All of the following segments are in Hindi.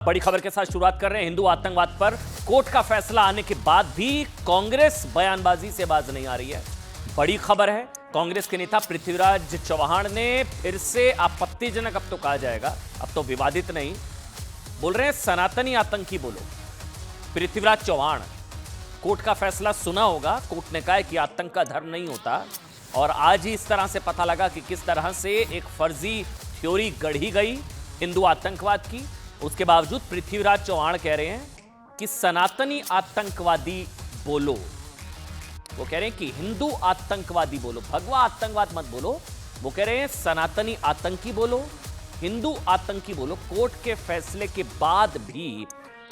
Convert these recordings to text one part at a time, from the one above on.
बड़ी खबर के साथ शुरुआत कर रहे हैं। हिंदू आतंकवाद पर कोर्ट का फैसला आने के बाद भी कांग्रेस बयानबाजी से बाज नहीं आ रही है। बड़ी खबर है, कांग्रेस के नेता पृथ्वीराज चव्हाण ने फिर से आपत्तिजनक, अब तो कहा जाएगा, अब तो विवादित नहीं, बोल रहे हैं सनातनी आतंकी बोलो। पृथ्वीराज चव्हाण, कोर्ट का फैसला सुना होगा। कोर्ट ने कहा है कि आतंक का धर्म नहीं होता, और आज ही इस तरह से पता लगा कि किस तरह से एक फर्जी थ्योरी गढ़ी गई हिंदू आतंकवाद की। उसके बावजूद पृथ्वीराज चव्हाण कह रहे हैं कि सनातनी आतंकवादी बोलो। वो कह रहे हैं कि हिंदू आतंकवादी बोलो, भगवा आतंकवाद मत बोलो। वो कह रहे हैं सनातनी आतंकी बोलो, हिंदू आतंकी बोलो। कोर्ट के फैसले के बाद भी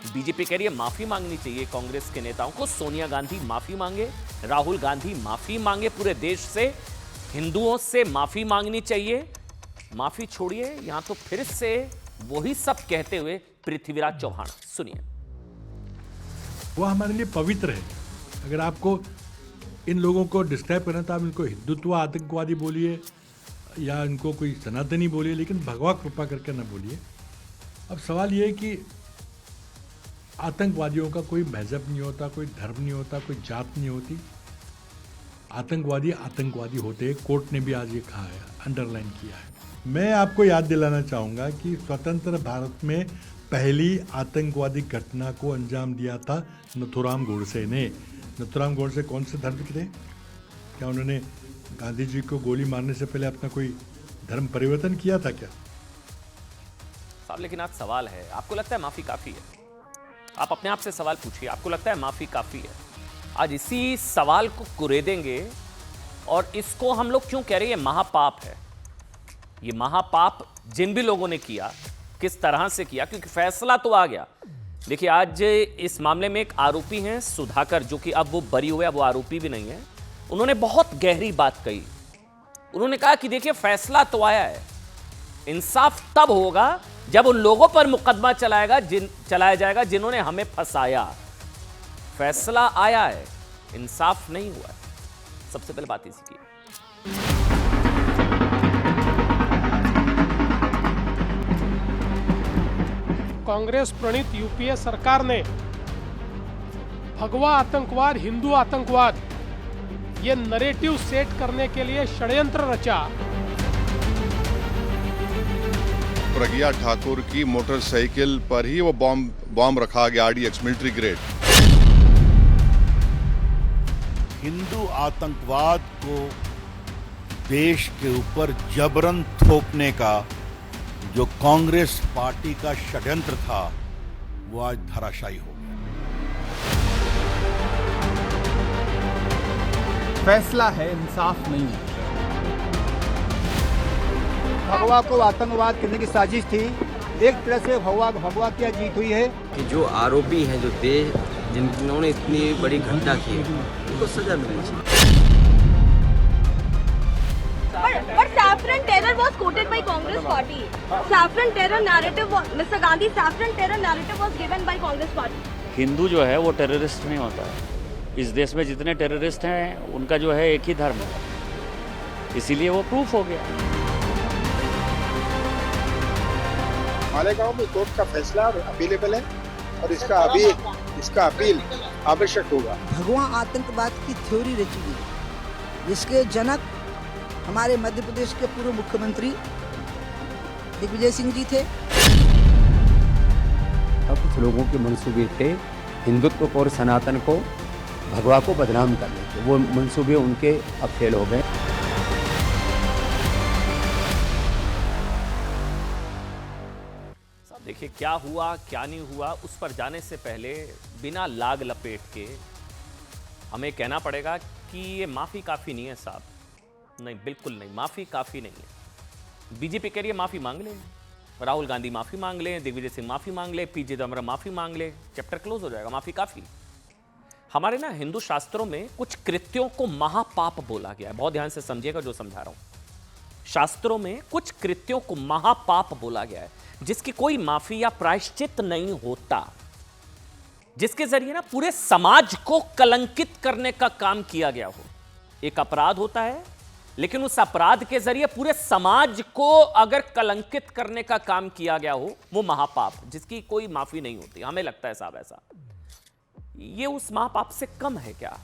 बीजेपी कह रही है माफी मांगनी चाहिए कांग्रेस के नेताओं को। सोनिया गांधी माफी मांगे, राहुल गांधी माफी मांगे, पूरे देश से हिंदुओं से माफी मांगनी चाहिए। माफी छोड़िए, यहां तो फिर से वही सब कहते हुए पृथ्वीराज चव्हाण, सुनिए। वो हमारे लिए पवित्र है। अगर आपको इन लोगों को डिस्क्राइब करना तो आप इनको हिंदुत्व आतंकवादी बोलिए या इनको कोई सनातनी बोलिए, लेकिन भगवा कृपा करके ना बोलिए। अब सवाल ये है कि आतंकवादियों का कोई मजहब नहीं होता, कोई धर्म नहीं होता, कोई जात नहीं होती। आतंकवादी आतंकवादी होते हैं। कोर्ट ने भी आज ये कहा है, अंडरलाइन किया है। मैं आपको याद दिलाना चाहूँगा कि स्वतंत्र भारत में पहली आतंकवादी घटना को अंजाम दिया था नथुराम गोडसे ने। नथुराम गोडसे कौन से धर्म के थे? क्या उन्होंने गांधी जी को गोली मारने से पहले अपना कोई धर्म परिवर्तन किया था क्या? साहब, लेकिन आज सवाल है, आपको लगता है माफी काफी है? आप अपने आप से सवाल पूछिए, आपको लगता है माफी काफी है? आज इसी सवाल को कुरेदेंगे। और इसको हम लोग क्यों कह रहे हैं महापाप है? ये महापाप जिन भी लोगों ने किया, किस तरह से किया, क्योंकि फैसला तो आ गया। देखिए, आज इस मामले में एक आरोपी हैं सुधाकर, जो कि अब वो बरी हुए, अब वो आरोपी भी नहीं है। उन्होंने बहुत गहरी बात कही। उन्होंने कहा कि देखिए, फैसला तो आया है, इंसाफ तब होगा जब उन लोगों पर मुकदमा चलाया जाएगा जिन्होंने हमें फंसाया। फैसला आया है, इंसाफ नहीं हुआ है। सबसे पहले बात इसी की। कांग्रेस प्रणीत यूपीए सरकार ने भगवा आतंकवाद, हिंदू आतंकवाद, ये नैरेटिव सेट करने के लिए षड्यंत्र रचा। प्रज्ञा ठाकुर की मोटरसाइकिल पर ही वो बॉम्ब रखा गया, आरडीएक्स मिलिट्री ग्रेड। हिंदू आतंकवाद को देश के ऊपर जबरन थोपने का जो कांग्रेस पार्टी का षड्यंत्र था, वो आज धराशायी हो गया। फैसला है, इंसाफ नहीं है। भगवा को आतंकवाद करने की साजिश थी। एक तरह से भगवा की जीत हुई है कि जो आरोपी हैं, जो जिन्होंने इतनी बड़ी घटना की है, उनको सजा मिलनी चाहिए। But saffron terror was quoted by Congress party. Saffron terror narrative, Mr. Gandhi, saffron terror narrative was given by Congress party. Hindu जो है वो टेररिस्ट नहीं होता है। इस देश में जितने टेररिस्ट हैं, उनका जो है एक ही धर्म है, इसीलिए वो प्रूफ हो गया। मालेगांव में कोर्ट का फैसला अवेलेबल है और इसका अपील आवश्यक होगा। भगवा आतंकवाद की थ्योरी रची गई, जिसके जनक हमारे मध्य प्रदेश के पूर्व मुख्यमंत्री दिग्विजय सिंह जी थे। कुछ लोगों के मंसूबे थे हिंदुत्व को और सनातन को, भगवा को बदनाम करने के। वो मंसूबे उनके अब फेल हो गए। देखिए, क्या हुआ क्या नहीं हुआ, उस पर जाने से पहले बिना लाग लपेट के हमें कहना पड़ेगा कि ये माफी काफी नहीं है साहब। नहीं, बिल्कुल नहीं, माफी काफी नहीं है। बीजेपी कह रही है माफी मांग ले, राहुल गांधी माफी मांग ले, दिग्विजय सिंह माफी मांग ले, पी चिदंबरम माफी मांग ले, चैप्टर क्लोज हो जाएगा, माफी काफी। हमारे ना हिंदू शास्त्रों में कुछ कृत्यों को महापाप बोला गया है। बहुत ध्यान से समझिएगा जो समझा रहा हूं। शास्त्रों में कुछ कृत्यों को महापाप बोला गया है, जिसकी कोई माफी या प्रायश्चित नहीं होता, जिसके जरिए ना पूरे समाज को कलंकित करने का काम किया गया हो। एक अपराध होता है लेकिन उस अपराध के जरिए पूरे समाज को अगर कलंकित करने का काम किया गया हो, वो महापाप जिसकी कोई माफी नहीं होती। हमें लगता है साहब ऐसा, ये उस महापाप से कम है क्या?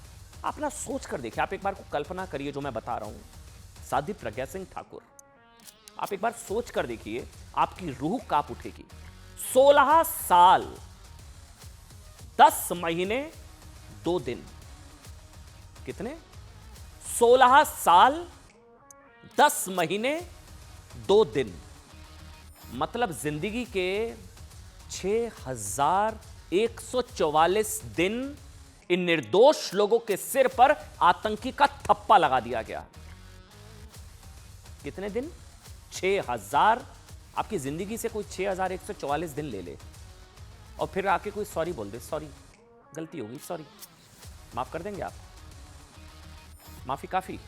आप ना सोच कर देखिए, आप एक बार को कल्पना करिए जो मैं बता रहा हूं। साध्वी प्रज्ञा सिंह ठाकुर, आप एक बार सोच कर देखिए, आपकी रूह कांप उठेगी। 16 साल 10 महीने 2 दिन, कितने? 16 साल 10 महीने 2 दिन, मतलब जिंदगी के 6144 दिन इन निर्दोष लोगों के सिर पर आतंकी का थप्पा लगा दिया गया। कितने दिन? 6000। आपकी जिंदगी से कोई 6144 दिन ले ले और फिर आके कोई सॉरी बोल दे, सॉरी गलती होगी, सॉरी, माफ कर देंगे आप? माफी काफी?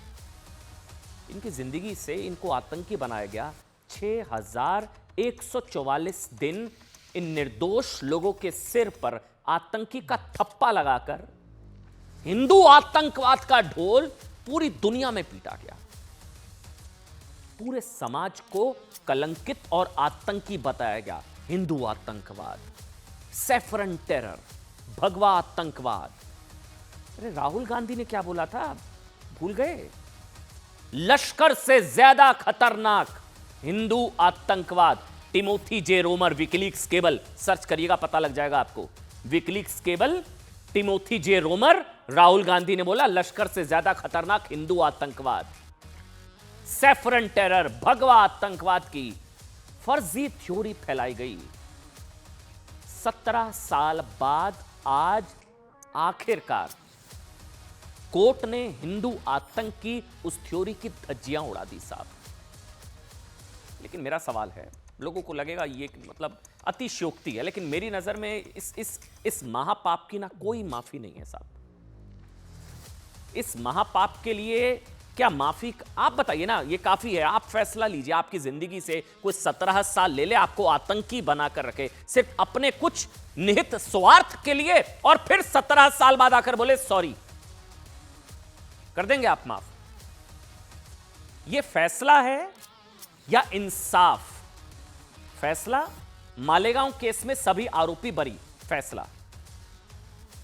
इनकी जिंदगी से इनको आतंकी बनाया गया। 6144 दिन इन निर्दोष लोगों के सिर पर आतंकी का थप्पा लगाकर हिंदू आतंकवाद का ढोल पूरी दुनिया में पीटा गया। पूरे समाज को कलंकित और आतंकी बताया गया। हिंदू आतंकवाद, सैफरन टेरर, भगवा आतंकवाद। अरे राहुल गांधी ने क्या बोला था, भूल गए? लश्कर से ज्यादा खतरनाक हिंदू आतंकवाद। टिमोथी जे रोमर, विकिलीक्स केबल सर्च करिएगा, पता लग जाएगा आपको। विकिलीक्स केबल, टिमोथी जे रोमर, राहुल गांधी ने बोला लश्कर से ज्यादा खतरनाक हिंदू आतंकवाद। सैफरन टेरर, भगवा आतंकवाद की फर्जी थ्योरी फैलाई गई। 17 साल बाद आज आखिरकार कोर्ट ने हिंदू आतंक की उस थ्योरी की धज्जियां उड़ा दी साहब। लेकिन मेरा सवाल है, लोगों को लगेगा ये मतलब अतिशयोक्ति है, लेकिन मेरी नजर में इस महापाप की ना कोई माफी नहीं है साहब। इस महापाप के लिए क्या माफी, आप बताइए ना, ये काफी है? आप फैसला लीजिए, आपकी जिंदगी से कोई 17 साल ले ले, आपको आतंकी बनाकर रखे सिर्फ अपने कुछ निहित स्वार्थ के लिए, और फिर 17 साल बाद आकर बोले सॉरी, कर देंगे आप माफ? ये फैसला है या इंसाफ? फैसला मालेगांव केस में सभी आरोपी बरी, फैसला।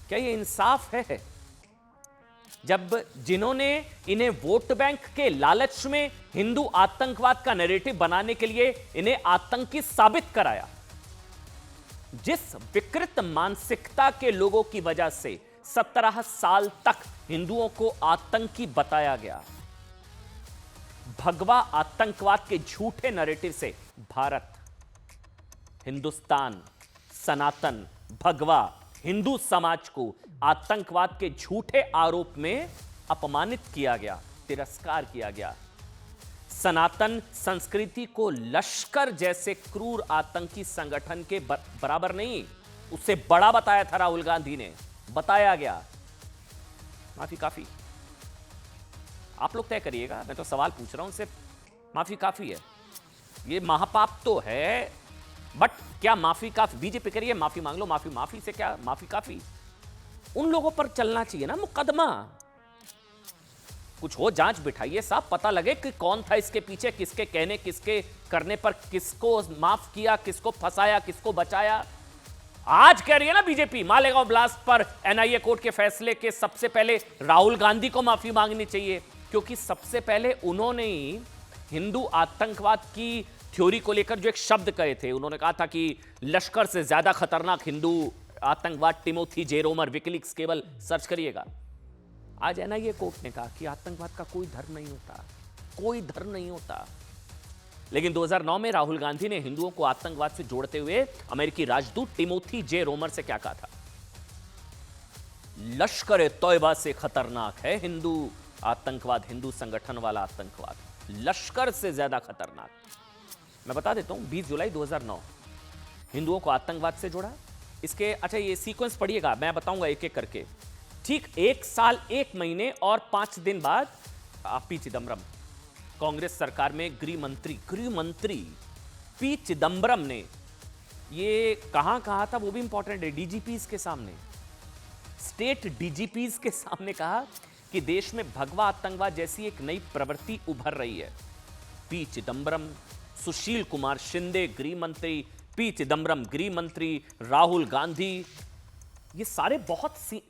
क्या ये इंसाफ है? जब जिन्होंने इन्हें वोट बैंक के लालच में हिंदू आतंकवाद का नैरेटिव बनाने के लिए इन्हें आतंकी साबित कराया, जिस विकृत मानसिकता के लोगों की वजह से 17 साल तक हिंदुओं को आतंकी बताया गया, भगवा आतंकवाद के झूठे नैरेटिव से भारत, हिंदुस्तान, सनातन, भगवा हिंदू समाज को आतंकवाद के झूठे आरोप में अपमानित किया गया, तिरस्कार किया गया। सनातन संस्कृति को लश्कर जैसे क्रूर आतंकी संगठन के बराबर नहीं, उससे बड़ा बताया था राहुल गांधी ने, बताया गया। माफी काफी? आप लोग तय करिएगा, मैं तो सवाल पूछ रहा हूं, सिर्फ माफी काफी है? ये महापाप तो है, बट क्या माफी काफी? बीजेपी कह रही है माफी मांग लो, माफी, माफी से क्या माफी काफी? उन लोगों पर चलना चाहिए ना मुकदमा, कुछ हो, जांच बिठाइए साहब, पता लगे कि कौन था इसके पीछे, किसके कहने, किसके करने पर किसको माफ किया, किसको फंसाया, किसको बचाया। आज कह रही है ना बीजेपी मालेगांव ब्लास्ट पर एनआईए कोर्ट के फैसले के सबसे पहले राहुल गांधी को माफी मांगनी चाहिए, क्योंकि सबसे पहले उन्होंने ही हिंदू आतंकवाद की थ्योरी को लेकर जो एक शब्द कहे थे, उन्होंने कहा था कि लश्कर से ज्यादा खतरनाक हिंदू आतंकवाद। टिमोथी जे रोमर, विकिलीक्स केबल सर्च करिएगा। आज एनआईए कोर्ट ने कहा कि आतंकवाद का कोई धर्म नहीं होता, कोई धर्म नहीं होता। लेकिन 2009 में राहुल गांधी ने हिंदुओं को आतंकवाद से जोड़ते हुए अमेरिकी राजदूत टिमोथी जे रोमर से क्या कहा था? लश्कर तौयबा से खतरनाक है हिंदू आतंकवाद, हिंदू संगठन वाला आतंकवाद, लश्कर से ज्यादा खतरनाक। मैं बता देता हूं, 20 जुलाई 2009 हिंदुओं को आतंकवाद से जोड़ा। इसके अच्छा ये सीक्वेंस पढ़िएगा, मैं बताऊंगा एक एक करके। ठीक 1 साल 1 महीने और 5 दिन बाद पी चिदम्बरम, कांग्रेस सरकार में गृह मंत्री पी चिदम्बरम ने ये कहां कहा था, वो भी इंपॉर्टेंट है, डीजीपीज के सामने, स्टेट डीजीपीज के सामने कहा कि देश में भगवा आतंकवाद जैसी एक नई प्रवृत्ति उभर रही है। पी चिदंबरम, सुशील कुमार शिंदे गृह मंत्री, पी चिदंबरम गृह मंत्री, राहुल गांधी, ये सारे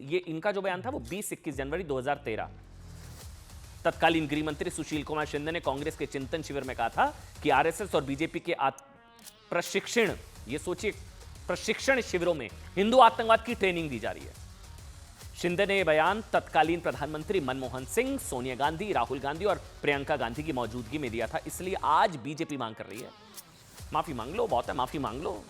ये इनका जो बयान था वो 20-21 जनवरी 2013। तत्कालीन गृह मंत्री सुशील कुमार शिंदे ने कांग्रेस के चिंतन शिविर में कहा था कि आरएसएस और बीजेपी के प्रशिक्षण, ये सोचिए प्रशिक्षण शिविरों में हिंदू आतंकवाद की ट्रेनिंग दी जा रही है। शिंदे ने यह बयान तत्कालीन प्रधानमंत्री मनमोहन सिंह, सोनिया गांधी, राहुल गांधी और प्रियंका गांधी की मौजूदगी में दिया था। इसलिए आज बीजेपी मांग कर रही है माफी मांग लो, बहुत है माफी मांग लो।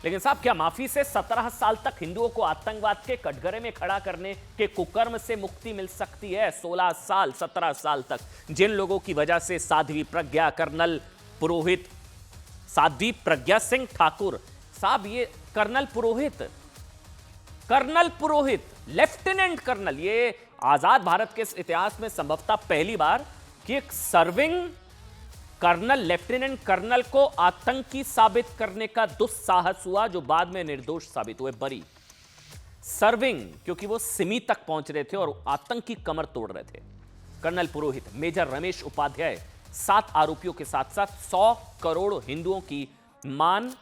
लेकिन साहब, क्या माफी से 17 साल तक हिंदुओं को आतंकवाद के कटघरे में खड़ा करने के कुकर्म से मुक्ति मिल सकती है? 16 साल, 17 साल तक जिन लोगों की वजह से साध्वी प्रज्ञा, कर्नल पुरोहित, साध्वी प्रज्ञा सिंह ठाकुर साहब, ये कर्नल पुरोहित, लेफ्टिनेंट कर्नल, ये आजाद भारत के इतिहास में संभवतः पहली बार कि एक सर्विंग कर्नल, लेफ्टिनेंट कर्नल को आतंकी साबित करने का दुस्साहस हुआ, जो बाद में निर्दोष साबित हुए, बरी। सर्विंग, क्योंकि वो सिमी तक पहुंच रहे थे और आतंकी कमर तोड़ रहे थे। कर्नल पुरोहित, मेजर रमेश उपाध्याय, 7 आरोपियों के साथ साथ 100 करोड़ हिंदुओं की मान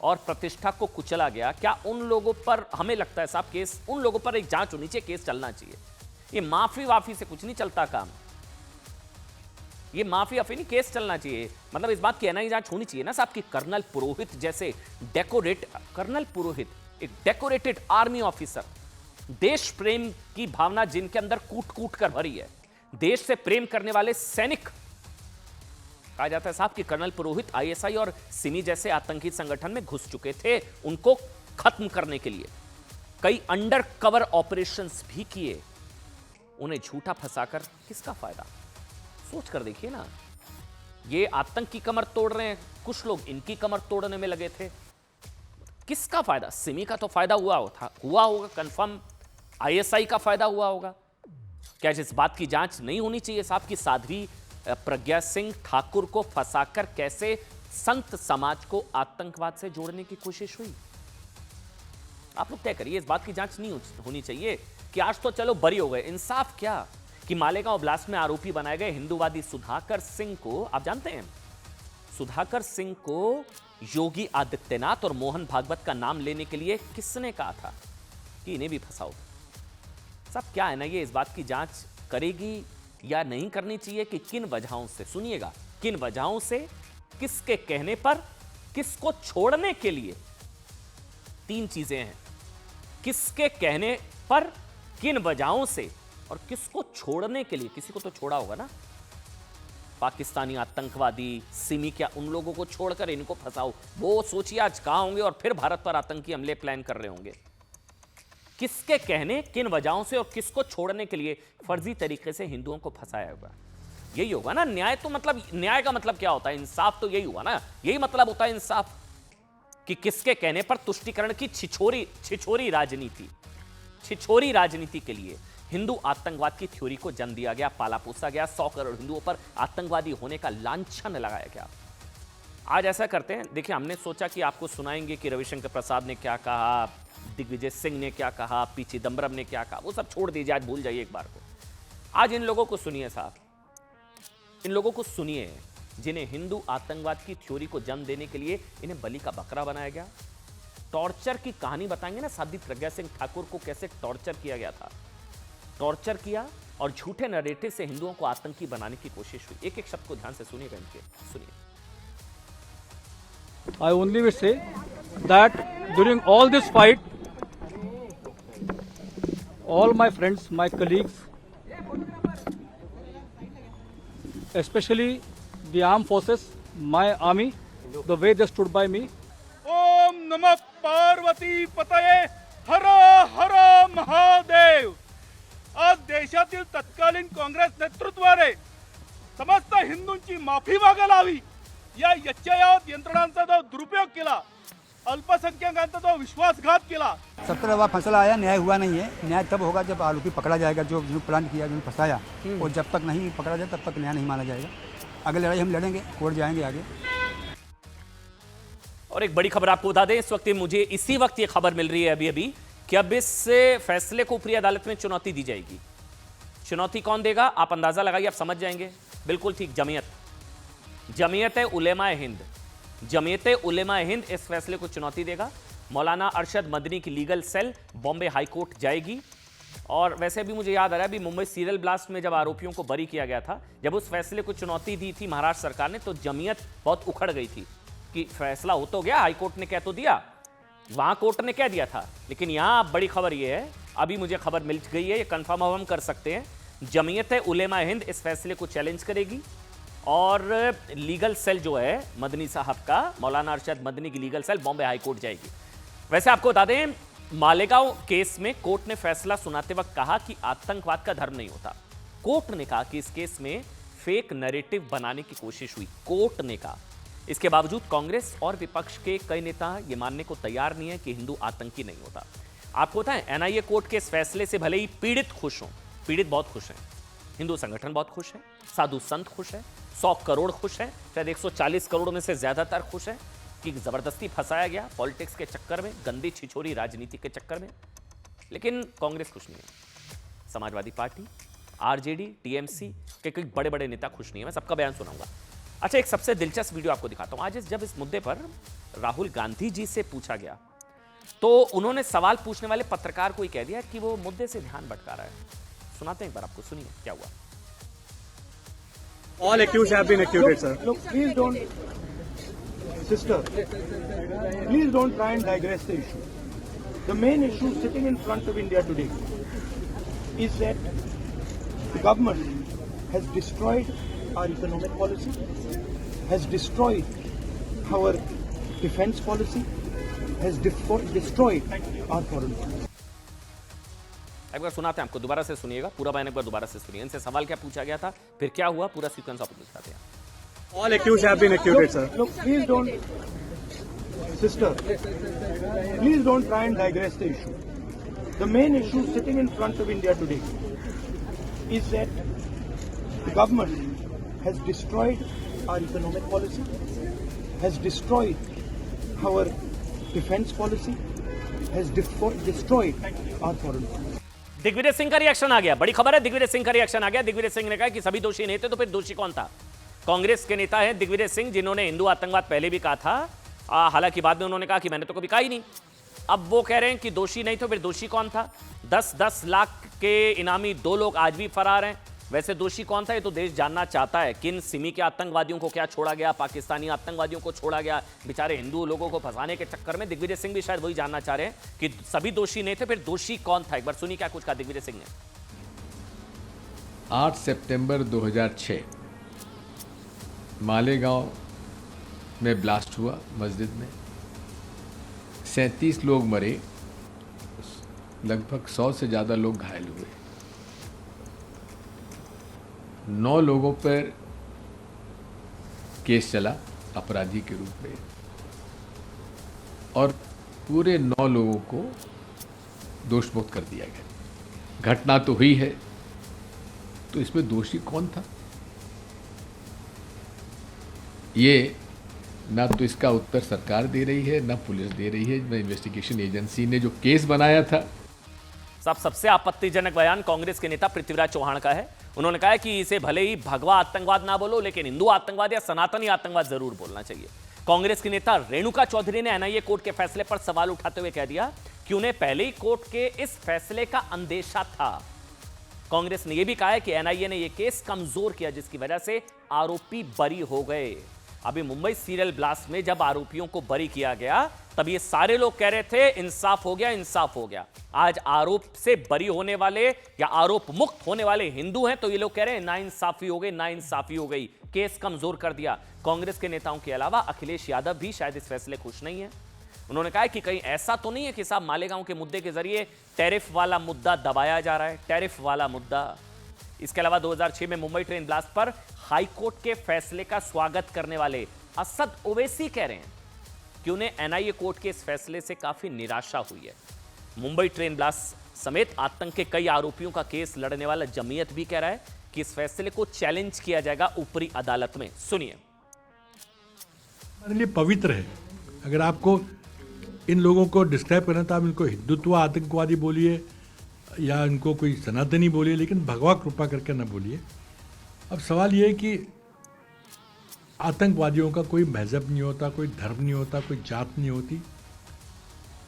और प्रतिष्ठा को कुचला गया। क्या उन लोगों पर, हमें लगता है साहब, केस, उन लोगों पर एक जांच होनी चाहिए, केस चलना चाहिए। ये माफी वाफी से कुछ नहीं चलता काम, ये माफी वाफी नहीं, केस चलना चाहिए। मतलब इस बात की एनआईए जांच होनी चाहिए ना साहब कि कर्नल पुरोहित जैसे कर्नल पुरोहित एक डेकोरेटेड आर्मी ऑफिसर, देश प्रेम की भावना जिनके अंदर कूट कूट कर भरी है, देश से प्रेम करने वाले सैनिक, कहा जाता है साहब कि कर्नल पुरोहित आईएसआई और सिमी जैसे आतंकी संगठन में घुस चुके थे। उनको खत्म करने के लिए कई अंडर कवर ऑपरेशंस भी किए। उन्हें झूठा फंसाकर किसका फायदा? सोच कर देखिए ना, ये आतंक की कमर तोड़ रहे हैं, कुछ लोग इनकी कमर तोड़ने में लगे थे, किसका फायदा? सिमी का तो फायदा हुआ होगा कंफर्म, आईएसआई का फायदा हुआ होगा। क्या इस बात की जांच नहीं होनी चाहिए साहब कि साध्वी प्रज्ञा सिंह ठाकुर को फंसाकर कैसे संत समाज को आतंकवाद से जोड़ने की कोशिश हुई? आप लोग तय करिए, इस बात की जांच नहीं होनी चाहिए कि आज तो चलो बरी हो गए। इंसाफ क्या कि मालेगांव ब्लास्ट में आरोपी बनाए गए हिंदूवादी सुधाकर सिंह को, आप जानते हैं सुधाकर सिंह को योगी आदित्यनाथ और मोहन भागवत का नाम लेने के लिए किसने कहा था कि इन्हें भी फंसाओ? सब क्या है ना, ये इस बात की जांच करेगी या नहीं करनी चाहिए कि किन वजहों से, सुनिएगा, किन वजहों से, किसके कहने पर, किसको छोड़ने के लिए। 3 चीजें हैं, किसके कहने पर, किन वजहों से और किसको छोड़ने के लिए। किसी को तो छोड़ा होगा ना, पाकिस्तानी आतंकवादी सिमी, क्या उन लोगों को छोड़कर इनको फंसाओ? वो सोचिए आज कहां होंगे और फिर भारत पर आतंकी हमले प्लान कर रहे होंगे। किसके कहने, किन वजहों से और किसको छोड़ने के लिए फर्जी तरीके से हिंदुओं को फंसाया होगा? यही होगा ना न्याय। तो मतलब न्याय का मतलब क्या होता है? इंसाफ तो यही हुआ ना, यही मतलब होता है इंसाफ, कि किसके कहने पर तुष्टीकरण की छिछोरी राजनीति के लिए हिंदू आतंकवाद की थ्योरी को जन्म दिया गया, पाला पोसा गया, 100 करोड़ हिंदुओं पर आतंकवादी होने का लांछन लगाया गया। आज ऐसा करते हैं, देखिए, हमने सोचा कि आपको सुनाएंगे कि रविशंकर प्रसाद ने क्या कहा, दिग्विजय सिंह ने क्या कहा, पी चिदंबरम ने क्या कहा, वो सब छोड़ दीजिए, आज भूल जाइए एक बार को। आज इन लोगों को सुनिए साहब, इन लोगों को सुनिए जिन्हें हिंदू आतंकवाद की थ्योरी को जन्म देने के लिए इन्हें बलि का बकरा बनाया गया। टॉर्चर की कहानी बताएंगे ना, साध्वी प्रज्ञा सिंह ठाकुर को कैसे टॉर्चर किया गया था, टॉर्चर किया और झूठे नैरेटिव से हिंदुओं को आतंकी बनाने की कोशिश हुई। एक एक शब्द को ध्यान से सुनिएगा इनके, सुनिए। I only will say that during all this fight, all my friends, my colleagues, especially the armed forces, my army, the way they stood by me. ओम नमः पार्वती पतये हर हर महादेव. आज देशातील तत्कालीन काँग्रेस नेतृत्वाने समस्त हिंदूंची माफी मागायला हवी. या यच्चयावत यंत्रणांचा जो दुरुपयोग केला, अल्पसंख्याकांचा जो विश्वासघात केला. 17वां फैसला आया, न्याय हुआ नहीं है। न्याय तब होगा जब आरोपी पकड़ा जाएगा, जो प्लान किया, जो फंसाया, और जब तक नहीं पकड़ा जाए तब तक न्याय नहीं माना जाएगा। अगली लड़ाई हम लड़ेंगे, कोर्ट जाएंगे आगे। और एक बड़ी खबर आपको बता दें, इस वक्त मुझे इसी वक्त ये खबर मिल रही है अभी कि अब इस फैसले को ऊपरी अदालत में चुनौती दी जाएगी। चुनौती कौन देगा? आप अंदाजा लगाइए, आप समझ जाएंगे। बिल्कुल ठीक, जमीयत उलेमा हिंद। जमीयत उलेमा हिंद इस फैसले को चुनौती देगा। मौलाना अरशद मदनी की legal cell Bombay high court जाएगी। और वैसे भी मुझे याद आ रहा है, अभी मुंबई सीरियल ब्लास्ट में जब आरोपियों को बरी किया गया था, जब उस फैसले को चुनौती दी थी महाराष्ट्र सरकार ने, तो जमीयत बहुत उखड़ गई थी कि फैसला हो तो गया, हाई कोर्ट ने कह तो दिया, वहां कोर्ट ने कह दिया था, लेकिन यहां बड़ी खबर यह है, अभी मुझे खबर मिल गई है, ये कंफर्म हम कर सकते हैं, जमीयत उलेमा हिंद इस फैसले को चैलेंज करेगी और लीगल सेल जो है मदनी साहब का, मौलाना अरशद मदनी की legal cell Bombay high court जाएगी। वैसे आपको बता दें, मालेगांव केस में कोर्ट ने फैसला सुनाते वक्त कहा कि आतंकवाद का धर्म नहीं होता। कोर्ट ने कहा कि इस केस में फेक नैरेटिव बनाने की कोशिश हुई, कोर्ट ने कहा। इसके बावजूद कांग्रेस और विपक्ष के कई नेता ये मानने को तैयार नहीं है कि हिंदू आतंकी नहीं होता। आपको पता है, एनआईए कोर्ट के इस फैसले से भले ही पीड़ित खुश हों, पीड़ित बहुत खुश हैं, हिंदू संगठन बहुत खुश है, साधु संत खुश है, 100 करोड़ खुश है, शायद 140 करोड़ में से ज्यादातर खुश है कि जबरदस्ती फंसाया गया पॉलिटिक्स के चक्कर में, गंदी छिछोरी राजनीति के चक्कर में। लेकिन कांग्रेस खुश नहीं है, समाजवादी पार्टी, आरजेडी, टीएमसी के कई बड़े बड़े नेता खुश नहीं है। मैं सबका बयान सुनाऊंगा। अच्छा, एक सबसे दिलचस्प वीडियो आपको दिखाता हूं। आज जब इस मुद्दे पर राहुल गांधी जी से पूछा गया तो उन्होंने सवाल पूछने वाले पत्रकार को ही कह दिया कि वो मुद्दे से ध्यान भटका रहा है। सुनाते हैं एक बार आपको, सुनिए क्या हुआ। All accused have been acquitted, sir. Look, please don't, sister, please don't try and digress the issue. The main issue sitting in front of India today is that the government has destroyed our economic policy, has destroyed our defense policy, has destroyed our foreign policy. एक बार सुनाते हैं आपको, दोबारा से सुनिएगा पूरा बयान, एक बार दोबारा से सुनिए। इनसे सवाल क्या पूछा गया था, फिर क्या हुआ, पूरा सीक्वेंस आपको दिखाते हैं। All accused have been acquitted, sir. Look, please don't, sister, please don't try and digress the issue. The main issue sitting in front of India today is that the government has destroyed our economic policy, has destroyed our defense policy, has destroyed our foreign policy. Digvijay Singh का रिएक्शन आ गया, बड़ी खबर है, दिग्विजय सिंह का रिएक्शन आ गया। दिग्विजय सिंह ने कहा कि सभी दोषी नहीं थे तो फिर दोषी कौन था? कांग्रेस के नेता हैं दिग्विजय सिंह, जिन्होंने हिंदू आतंकवाद पहले भी कहा था, हालांकि बाद में उन्होंने कहा कि मैंने तो कभी कहा ही नहीं। अब वो कह रहे हैं कि दोषी नहीं तो फिर दोषी कौन था? 10-10 लाख के इनामी 2 लोग आज भी फरार हैं। वैसे दोषी कौन था, ये तो देश जानना चाहता है। किन सिमी के आतंकवादियों को क्या छोड़ा गया, पाकिस्तानी आतंकवादियों को छोड़ा गया, बेचारे हिंदू लोगों को फंसाने के चक्कर में दिग्विजय सिंह भी शायद वही जानना चाह रहे हैं कि सभी दोषी नहीं थे, फिर दोषी कौन था। एक बार सुनिए क्या कुछ कहा दिग्विजय सिंह ने। 8 सितंबर 2006 मालेगांव में ब्लास्ट हुआ मस्जिद में, 37 लोग मरे, लगभग 100 से ज़्यादा लोग घायल हुए। 9 लोगों पर केस चला अपराधी के रूप में और पूरे 9 लोगों को दोषमुक्त कर दिया गया। घटना तो हुई है, तो इसमें दोषी कौन था? ये ना तो इसका उत्तर सरकार दे रही है, ना पुलिस दे रही है, ना इन्वेस्टिगेशन एजेंसी ने जो केस बनाया था। सबसे आपत्तिजनक बयान कांग्रेस के नेता पृथ्वीराज चौहान का है। उन्होंने कहा कि इसे भले ही भगवा आतंकवाद ना बोलो, लेकिन हिंदू आतंकवाद या सनातनी आतंकवाद जरूर बोलना चाहिए। कांग्रेस की नेता रेणुका चौधरी ने एनआईए कोर्ट के फैसले पर सवाल उठाते हुए कह दिया कि उन्हें पहले ही कोर्ट के इस फैसले का अंदेशा था। कांग्रेस ने यह भी कहा है कि एनआईए ने यह केस कमजोर किया, जिसकी वजह से आरोपी बरी हो गए। अभी मुंबई सीरियल ब्लास्ट में जब आरोपियों को बरी किया गया, तब ये सारे लोग कह रहे थे इंसाफ हो गया, इंसाफ हो गया। आज आरोप से बरी होने वाले या आरोप मुक्त होने वाले हिंदू हैं, तो ये लोग कह रहे हैं नाइंसाफी हो गई, नाइंसाफी हो गई, केस कमजोर कर दिया। कांग्रेस के नेताओं के अलावा अखिलेश यादव भी शायद इस फैसले खुश नहीं है। उन्होंने कहा कि कहीं ऐसा तो नहीं है कि साहब मालेगांव के मुद्दे के जरिए टैरिफ वाला मुद्दा दबाया जा रहा है, टैरिफ वाला मुद्दा। इसके अलावा 2006 में मुंबई ट्रेन ब्लास्ट पर हाईकोर्ट के फैसले का स्वागत करने वाले असद ओवैसी कह रहे हैं कि उन्हें एनआईए कोर्ट के इस फैसले से काफी निराशा हुई है। मुंबई ट्रेन ब्लास्ट समेत आतंक के कई आरोपियों का केस लड़ने वाला जमीयत भी कह रहा है कि इस फैसले को चैलेंज किया जाएगा ऊपरी अदालत में। सुनिए। हमारे लिए पवित्र है। अगर आपको इन लोगों को डिस्क्राइब करना तो आप इनको हिंदुत्व आतंकवादी बोलिए, या इनको कोई सनातनी बोलिए, लेकिन भगवा कृपा करके ना बोलिए। अब सवाल ये है कि आतंकवादियों का कोई मजहब नहीं होता, कोई धर्म नहीं होता, कोई जात नहीं होती।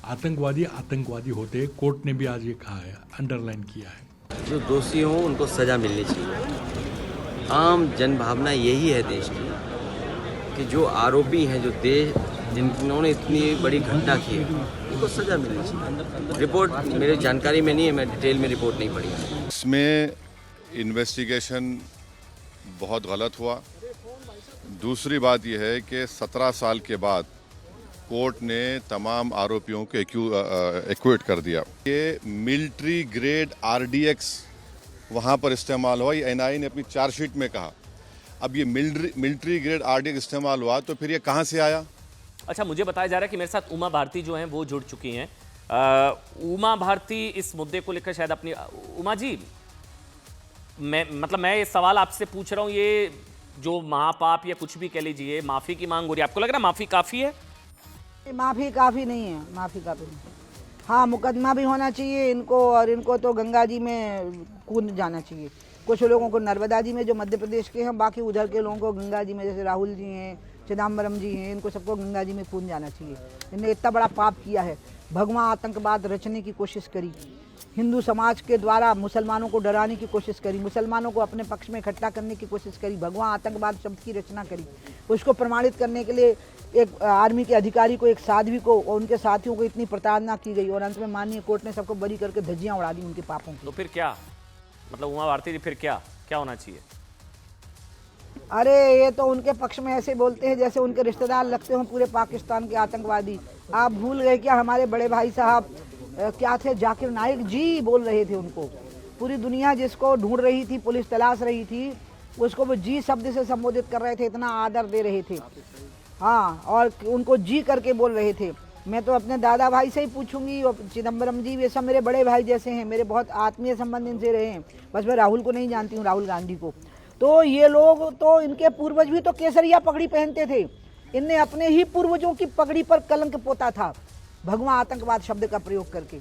आतंकवादी आतंकवादी होते हैं। कोर्ट ने भी आज ये कहा है, अंडरलाइन किया है। जो दोषी हों उनको सजा मिलनी चाहिए। आम जन भावना यही है देश की कि जो आरोपी हैं, जो देश जिन्होंने इतनी बड़ी घटना की है, उनको सजा मिलनी चाहिए। रिपोर्ट मेरी जानकारी में नहीं है, मैं डिटेल में रिपोर्ट नहीं पढ़ी। इसमें इन्वेस्टिगेशन बहुत गलत हुआ। दूसरी बात यह है कि 17 साल के बाद कोर्ट ने तमाम आरोपियों को एक्विट कर दिया। ये मिलिट्री ग्रेड RDX वहाँ पर इस्तेमाल हुआ, ये NIA ने अपनी चार्जशीट में कहा। अब ये मिलिट्री ग्रेड RDX इस्तेमाल हुआ तो फिर ये कहाँ से आया? अच्छा, मुझे बताया जा रहा है कि मेरे साथ उमा भारती जो हैं वो जुड़ चुकी हैं। उमा भारती इस मुद्दे को लेकर शायद अपनी, उमा जी मैं ये सवाल आपसे पूछ रहा हूँ, ये जो महापाप या कुछ भी कह लीजिए, माफी की मांग हो रही है, आपको लग रहा है माफी काफी है? माफी काफी नहीं है, माफी काफी नहीं है। हाँ, मुकदमा भी होना चाहिए इनको, और इनको तो गंगा जी में कूद जाना चाहिए। कुछ लोगों को नर्मदा जी में, जो मध्य प्रदेश के हैं, बाकी उधर के लोगों को गंगा जी में, जैसे राहुल जी हैं, चिदम्बरम जी हैं, इनको सबको गंगा जी में कूद जाना चाहिए। इन्हें इतना बड़ा पाप किया है, भगवा आतंकवाद रचने की कोशिश करी, हिंदू समाज के द्वारा मुसलमानों को डराने की कोशिश करी, मुसलमानों को अपने पक्ष में इकट्ठा करने की कोशिश करी, भगवा आतंकवाद शब्द की रचना करी। उसको प्रमाणित करने के लिए एक आर्मी के अधिकारी को, एक साध्वी को और उनके साथियों को इतनी प्रताड़ना की गई, और अंत में माननीय कोर्ट ने सबको बरी करके धज्जियां उड़ा दी उनके पापों की। तो फिर क्या मतलब उमा भारती जी, फिर क्या होना चाहिए? अरे ये तो उनके पक्ष में ऐसे बोलते हैं जैसे उनके रिश्तेदार लगते हों पूरे पाकिस्तान के आतंकवादी। आप भूल गए क्या? हमारे बड़े भाई साहब क्या थे, जाकिर नाइक जी बोल रहे थे उनको। पूरी दुनिया जिसको ढूंढ रही थी, पुलिस तलाश रही थी, उसको वो जी शब्द से संबोधित कर रहे थे, इतना आदर दे रहे थे। हाँ, और उनको जी करके बोल रहे थे। मैं तो अपने दादा भाई से ही पूछूंगी, और चिदम्बरम जी, ये सब मेरे बड़े भाई जैसे हैं, मेरे बहुत आत्मीय संबंध इनसे रहे हैं। बस मैं राहुल को नहीं जानती हूँ, राहुल गांधी को। तो ये लोग तो, इनके पूर्वज भी तो केसरिया पगड़ी पहनते थे। इनने अपने ही पूर्वजों की पगड़ी पर कलंक पोता था, भगवा आतंकवाद शब्द का प्रयोग करके,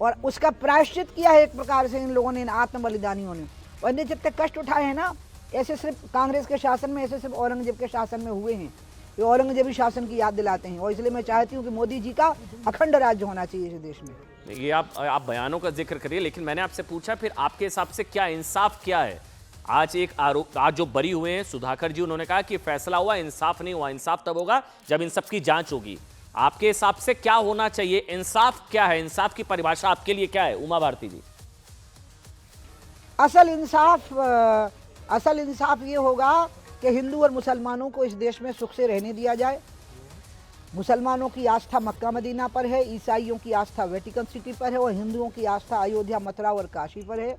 और उसका प्रायश्चित किया है एक प्रकार से इन लोगों ने, इन आत्म बलिदानियों ने। और इन्हें जितने कष्ट उठाए हैं ना, ऐसे सिर्फ कांग्रेस के शासन में, ऐसे सिर्फ औरंगजेब के शासन में हुए हैं। ये औरंगजेबी शासन की याद दिलाते हैं, और इसलिए मैं चाहती हूँ कि मोदी जी का अखंड राज्य होना चाहिए इस देश में। ये आप बयानों का जिक्र करिए, लेकिन मैंने आपसे पूछा फिर आपके हिसाब से क्या इंसाफ क्या है? आज जो बरी हुए हैं सुधाकर जी, उन्होंने कहा कि फैसला हुआ, इंसाफ नहीं हुआ। इंसाफ तब होगा जब इन सब की जांच होगी। आपके हिसाब से क्या होना चाहिए? इंसाफ क्या है? इंसाफ की परिभाषा आपके लिए क्या है, उमा भारती जी? असल इंसाफ ये होगा कि हिंदू और मुसलमानों को इस देश में सुख से रहने दिया जाए। मुसलमानों की आस्था मक्का मदीना पर है, ईसाइयों की आस्था वेटिकन सिटी पर है, और हिंदुओं की आस्था अयोध्या, मथुरा और काशी पर है।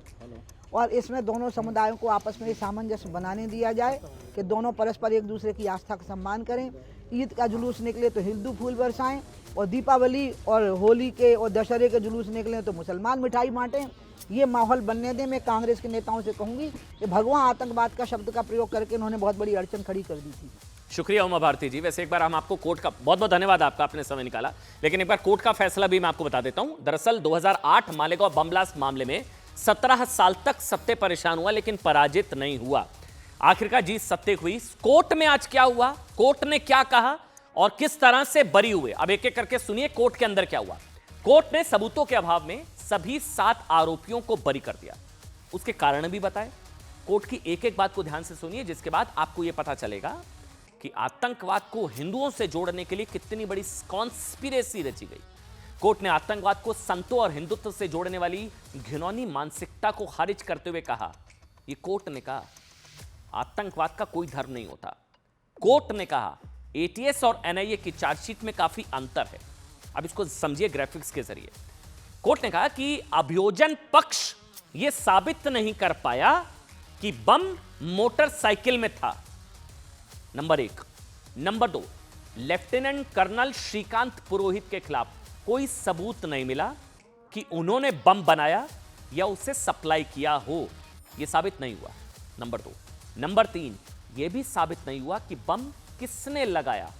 और इसमें दोनों समुदायों को आपस में सामंजस्य बनाने दिया जाए कि दोनों परस्पर एक दूसरे की आस्था का सम्मान करें। ईद का जुलूस निकले तो हिंदू फूल बरसाएं, और दीपावली और होली के और दशहरे के जुलूस निकले तो मुसलमान मिठाई बांटें। ये माहौल बनने दें। मैं कांग्रेस के नेताओं से कहूंगी कि भगवा आतंकवाद का शब्द का प्रयोग करके उन्होंने बहुत बड़ी अड़चन खड़ी कर दी थी। शुक्रिया उमा भारती जी। वैसे एक बार हम आपको कोर्ट का बहुत बहुत धन्यवाद, आपका आपने समय निकाला, लेकिन एक बार कोर्ट का फैसला भी मैं आपको बता देता हूं। दरअसल 2008 मालेगांव बम ब्लास्ट मामले में 17 साल तक सत्य परेशान हुआ, लेकिन पराजित नहीं हुआ। आखिरकार जीत सत्य हुई। कोर्ट में आज क्या हुआ, कोर्ट ने क्या कहा और किस तरह से बरी हुए, अब एक एक करके सुनिए कोर्ट के अंदर क्या हुआ। कोर्ट ने सबूतों के अभाव में सभी 7 आरोपियों को बरी कर दिया। उसके कारण भी बताए। कोर्ट की एक एक बात को ध्यान से सुनिए, जिसके बाद आपको यह पता चलेगा कि आतंकवाद को हिंदुओं से जोड़ने के लिए कितनी बड़ी कॉन्स्पिरेसी रची गई। कोर्ट ने आतंकवाद को संतों और हिंदुत्व से जोड़ने वाली घिनौनी मानसिकता को खारिज करते हुए कहा, यह कोर्ट ने कहा, आतंकवाद का कोई धर्म नहीं होता। कोर्ट ने कहा एटीएस और एनआईए की चार्जशीट में काफी अंतर है। अब इसको समझिए ग्राफिक्स के जरिए। कोर्ट ने कहा कि अभियोजन पक्ष यह साबित नहीं कर पाया कि बम मोटरसाइकिल में था, number 1। Number 2, lieutenant colonel Shrikant Purohit के खिलाफ कोई सबूत नहीं मिला कि उन्होंने बम बनाया या उसे सप्लाई किया हो, यह साबित नहीं हुआ, नंबर 2। नंबर 3, यह भी साबित नहीं हुआ कि बम किसने लगाया।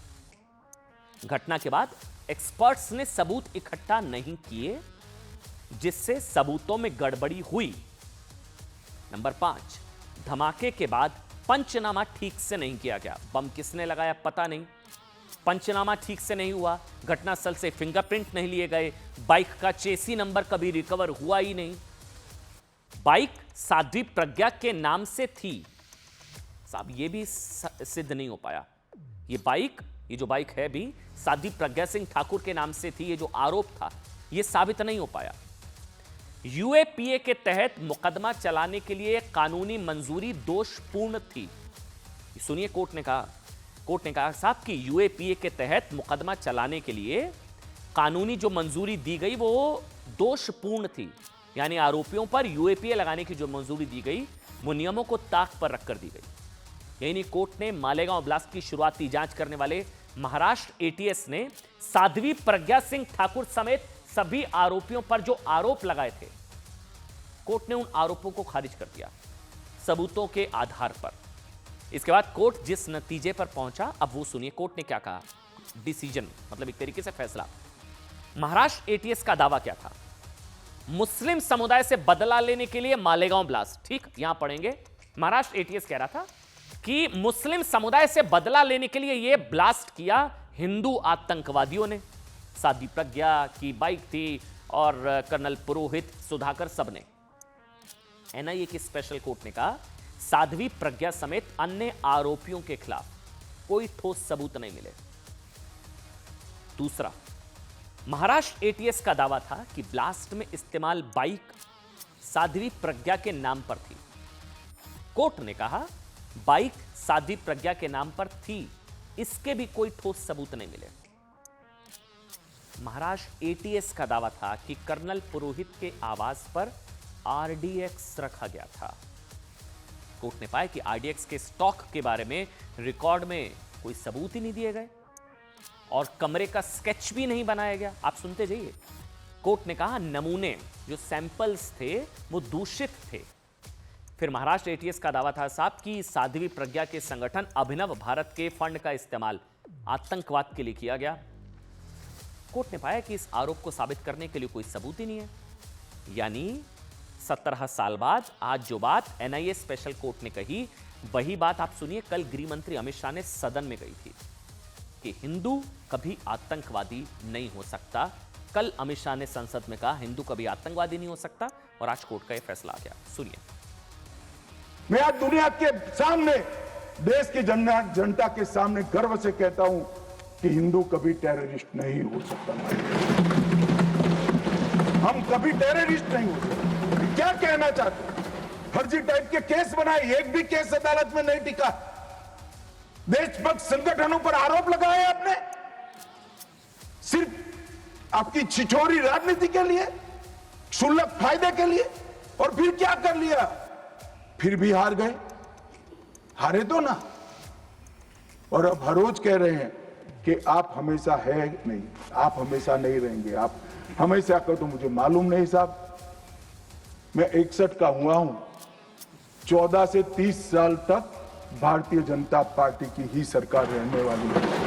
घटना के बाद एक्सपर्ट्स ने सबूत इकट्ठा नहीं किए, जिससे सबूतों में गड़बड़ी हुई। नंबर 5, धमाके के बाद पंचनामा ठीक से नहीं किया गया। बम किसने लगाया पता नहीं, पंचनामा ठीक से नहीं हुआ, घटनास्थल से फिंगरप्रिंट नहीं लिए गए, बाइक का चेसी नंबर कभी रिकवर हुआ ही नहीं। बाइक साध्वी प्रज्ञा के नाम से थी, साहब ये भी सिद्ध नहीं हो पाया। ये जो बाइक है भी साध्वी प्रज्ञा सिंह ठाकुर के नाम से थी, ये जो आरोप था ये साबित नहीं हो पाया। यूएपीए के तहत मुकदमा चलाने के लिए कानूनी मंजूरी दोषपूर्ण थी। सुनिए, कोर्ट ने कहा साहब कि यूएपीए के तहत मुकदमा चलाने के लिए कानूनी जो मंजूरी दी गई वो दोषपूर्ण थी, यानी आरोपियों पर यूएपीए लगाने की जो मंजूरी दी गई वो नियमों को ताक पर रखकर दी गई। यानी कोर्ट ने मालेगांव ब्लास्ट की शुरुआती जांच करने वाले महाराष्ट्र एटीएस ने साध्वी प्रज्ञा सिंह ठाकुर समेत सभी आरोपियों पर जो आरोप लगाए थे, कोर्ट ने उन आरोपों को खारिज कर दिया सबूतों के आधार पर। इसके बाद कोर्ट जिस नतीजे पर पहुंचा, अब वो सुनिए कोर्ट ने क्या कहा। डिसीजन मतलब एक तरीके से फैसला। महाराष्ट्र एटीएस का दावा क्या था? मुस्लिम समुदाय से बदला लेने के लिए मालेगांव ब्लास्ट। ठीक, यहां पढ़ेंगे। महाराष्ट्र एटीएस कह रहा था कि मुस्लिम समुदाय से बदला लेने के लिए यह ब्लास्ट किया हिंदू आतंकवादियों ने। साध्वी प्रज्ञा की बाइक थी और कर्नल पुरोहित, सुधाकर, सबने। एनआईए की स्पेशल कोर्ट ने कहा साध्वी प्रज्ञा समेत अन्य आरोपियों के खिलाफ कोई ठोस सबूत नहीं मिले। दूसरा, महाराष्ट्र एटीएस का दावा था कि ब्लास्ट में इस्तेमाल बाइक साध्वी प्रज्ञा के नाम पर थी। कोर्ट ने कहा बाइक साध्वी प्रज्ञा के नाम पर थी, इसके भी कोई ठोस सबूत नहीं मिले। महाराष्ट्र एटीएस का दावा था कि कर्नल पुरोहित के आवास पर आरडीएक्स रखा गया था। कोर्ट ने पाया कि आरडीएक्स के स्टॉक के बारे में रिकॉर्ड में कोई सबूत ही नहीं दिए गए और कमरे का स्केच भी नहीं बनाया गया। आप सुनते जाइए। कोर्ट ने कहा नमूने जो सैंपल्स थे वो दूषित थे। फिर महाराष्ट्र एटीएस का दावा था साहब कि साध्वी प्रज्ञा के संगठन अभिनव भारत के फंड का इस्तेमाल आतंकवाद के लिए किया गया। कोर्ट ने पाया कि इस आरोप को साबित करने के लिए कोई सबूत ही नहीं है। यानी 17 साल बाद आज जो बात एनआईए स्पेशल कोर्ट ने कही, वही बात आप सुनिए कल गृह मंत्री अमित शाह ने सदन में कही थी कि हिंदू कभी आतंकवादी नहीं हो सकता। कल अमित शाह ने संसद में कहा हिंदू कभी आतंकवादी नहीं हो सकता और आज कोर्ट का यह फैसला आ गया। सुनिए। मैं आज दुनिया के सामने, देश की जनता के सामने गर्व से कहता हूं कि हिंदू कभी टेररिस्ट नहीं हो सकता। हम कभी टेररिस्ट नहीं हो सकते। क्या कहना चाहते हैं? फर्जी टाइप के केस बनाए, एक भी केस अदालत में नहीं टिका। देशभक्त संगठनों पर आरोप लगाए आपने सिर्फ आपकी छिछोरी राजनीति के लिए, क्षुल्लक फायदे के लिए। और फिर क्या कर लिया? फिर भी हार गए। हारे तो ना। और अब हर रोज कह रहे हैं कि आप हमेशा है नहीं, आप हमेशा नहीं रहेंगे, आप हमेशा का तो मुझे मालूम नहीं साहब। मैं 61 का हुआ हूं। 14 से 30 साल तक भारतीय जनता पार्टी की ही सरकार रहने वाली है।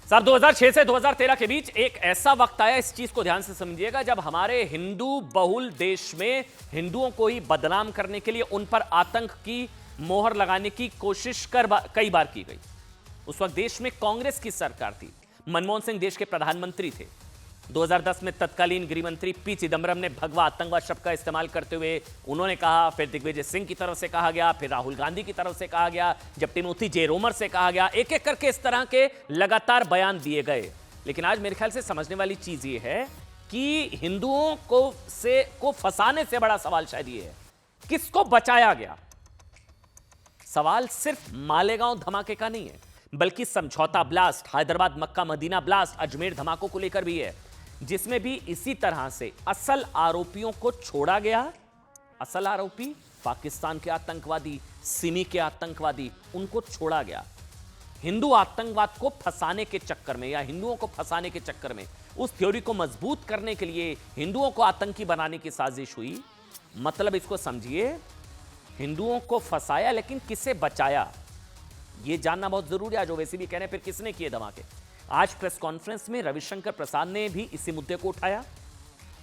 साहब 2006 से 2013 के बीच एक ऐसा वक्त आया, इस चीज को ध्यान से समझिएगा, जब हमारे हिंदू बहुल देश में हिंदुओं को ही बदनाम करने के लिए उन पर आतंक की मोहर लगाने की कोशिश कई बार की गई। उस वक्त देश में कांग्रेस की सरकार थी, मनमोहन सिंह देश के प्रधानमंत्री थे। 2010 में तत्कालीन गृह मंत्री पी चिदंबरम ने भगवा आतंकवाद शब्द का इस्तेमाल करते हुए उन्होंने कहा, फिर दिग्विजय सिंह की तरफ से कहा गया, फिर राहुल गांधी की तरफ से कहा गया, जब टिमोथी जे रोमर से कहा गया, एक एक करके इस तरह के लगातार बयान दिए गए। लेकिन आज मेरे ख्याल से समझने वाली चीज ये है कि हिंदुओं को फंसाने से बड़ा सवाल शायद ये है किसको बचाया गया। सवाल सिर्फ मालेगांव धमाके का नहीं है, बल्कि Samjhauta blast, Hyderabad Mecca Medina blast, Ajmer धमाकों को लेकर भी है, जिसमें भी इसी तरह से असल आरोपियों को छोड़ा गया। असल आरोपी पाकिस्तान के आतंकवादी, सिमी के आतंकवादी, उनको छोड़ा गया। हिंदू आतंकवाद को फंसाने के चक्कर में या हिंदुओं को फंसाने के चक्कर में, उस थ्योरी को मजबूत करने के लिए हिंदुओं को आतंकी बनाने की साजिश हुई। मतलब इसको समझिए, हिंदुओं को फंसाया लेकिन किसे बचाया, यह जानना बहुत जरूरी है। जो वैसे भी कह रहे हैं फिर किसने किए धमाके। आज प्रेस कॉन्फ्रेंस में रविशंकर प्रसाद ने भी इसी मुद्दे को उठाया।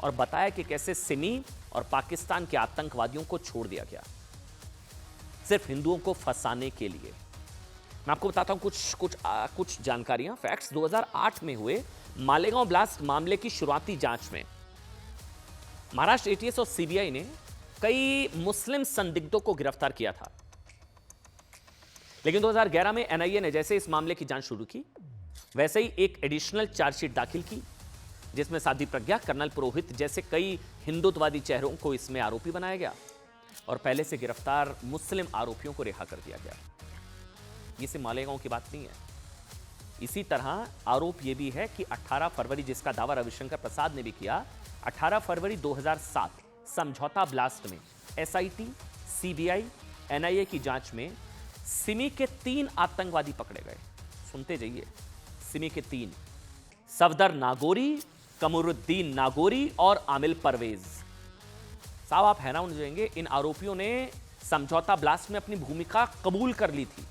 और बताया कि कैसे सिमी और पाकिस्तान के आतंकवादियों को छोड़ दिया गया सिर्फ हिंदुओं को फंसाने के लिए। मैं आपको बताता हूं कुछ जानकारियां, फैक्ट्स। 2008 में हुए मालेगांव ब्लास्ट मामले की शुरुआती जांच में महाराष्ट्र एटीएस और सीबीआई ने कई मुस्लिम संदिग्धों को गिरफ्तार किया था, लेकिन 2011 में एनआईए ने जैसे इस मामले की जांच शुरू की, वैसे ही एक एडिशनल चार्जशीट दाखिल की, जिसमें साध्वी प्रज्ञा, कर्नल पुरोहित जैसे कई हिंदुत्ववादी चेहरों को इसमें आरोपी बनाया गया और पहले से गिरफ्तार मुस्लिम आरोपियों को रिहा कर दिया गया। ये सिर्फ मालेगांव की बात नहीं है। इसी तरह आरोप यह भी है कि 18 फरवरी, जिसका दावा रविशंकर प्रसाद ने भी किया, 18 फरवरी 2007 समझौता ब्लास्ट में एसआईटी, सीबीआई, एनआईए की जांच में सिमी के 3 आतंकवादी पकड़े गए। सुनते जाइए, सिमी के 3, सफदर नागोरी, कमरुद्दीन नागोरी और आमिल परवेज। साहब आप हैरान हो जाएंगे, इन आरोपियों ने समझौता ब्लास्ट में अपनी भूमिका कबूल कर ली थी,